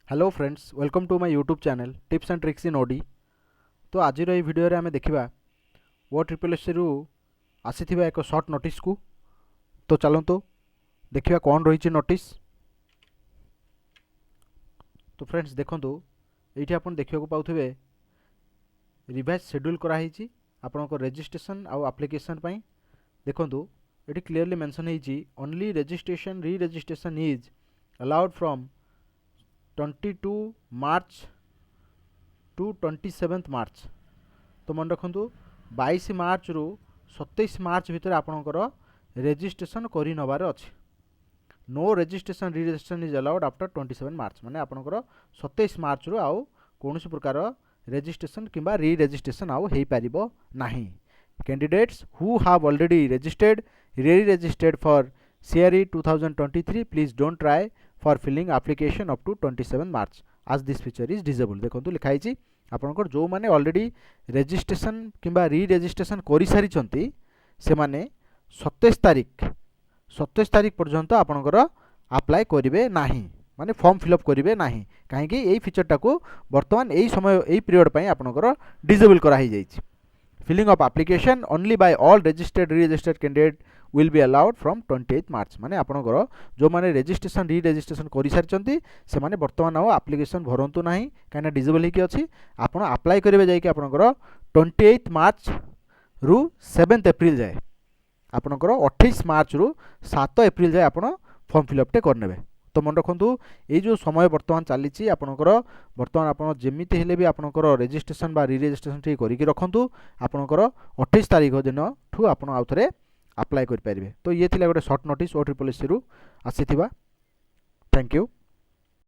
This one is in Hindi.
Hello friends, welcome to my YouTube channel tips and tricks in ओडी। तो आज ये भिडियो आम देखा OSSSC रु आसी एक सर्ट नोटिस को। तो चलतु देखा कौन रही नोटिस। तो फ्रेंड्स देखो ये आप देखा पाथे रिवाइज शेड्यूल कराई आपण रजिस्ट्रेशन आउ एप्लिकेशन देखो ये क्लीयरली मेंशन है only registration re registration is allowed from 22 March two 27 मार्च। तो मन रखु 22 मार्च रु 27 मार्च भितर आपणकर रजिस्ट्रेशन करि नबार अछि। No registration re registration is allowed after 27 March माने आपणकर 27 मार्च रु आउ कोनोसी प्रकार रजिस्ट्रेशन किंबा री रजिस्ट्रेशन आउ हेई परिबो नाही। Candidates who have already registered re registered for CRE 2023 please don't try for filling application up to 27 March आज दिस फीचर इज डिजेबल। देखो लिखाई आपंकर जो मैंने ऑलरेडी रजिस्ट्रेशन किंबा री रजिस्ट्रेशन कर सारी से माने 27 तारीख पर्यंत आपंकर अप्लाई करेंगे नाही माने फॉर्म फिलअप करेंगे नाही कहीं यही फीचरटा को बर्तमान यही समय यही पीरियड पर आपंकर डिजेबल कराई। Filling of application only by all registered re registered candidate will be allowed from 28 March माने आपंकर जो मैंने रजिस्ट्रेशन री रजिस्ट्रेशन कर सारी से माने बर्तमान आउ एप्लिकेशन भरतु ना कहीं डिजेबल होगी अच्छी आपड़ अप्लाई करेंगे जाकि आपंकर 28 मार्च रु 7 एप्रिल जाए आपंकर 28 मार्च रु 7 एप्रिल जाए आप फॉर्म फिलअपटे करने। तो मन रखु ये जो समय बर्तमान चली आपंकर बर्तमान आप जमीती हेले भी आपंकर रजिस्ट्रेशन बा री रजिस्ट्रेशन टी करिक रखु आपंकर 28 तारीख दिन ठू आप आउ थे अप्लाई करेंगे। तो ये गोटे सर्ट नोटिस OSSSC रु आसी। Thank you.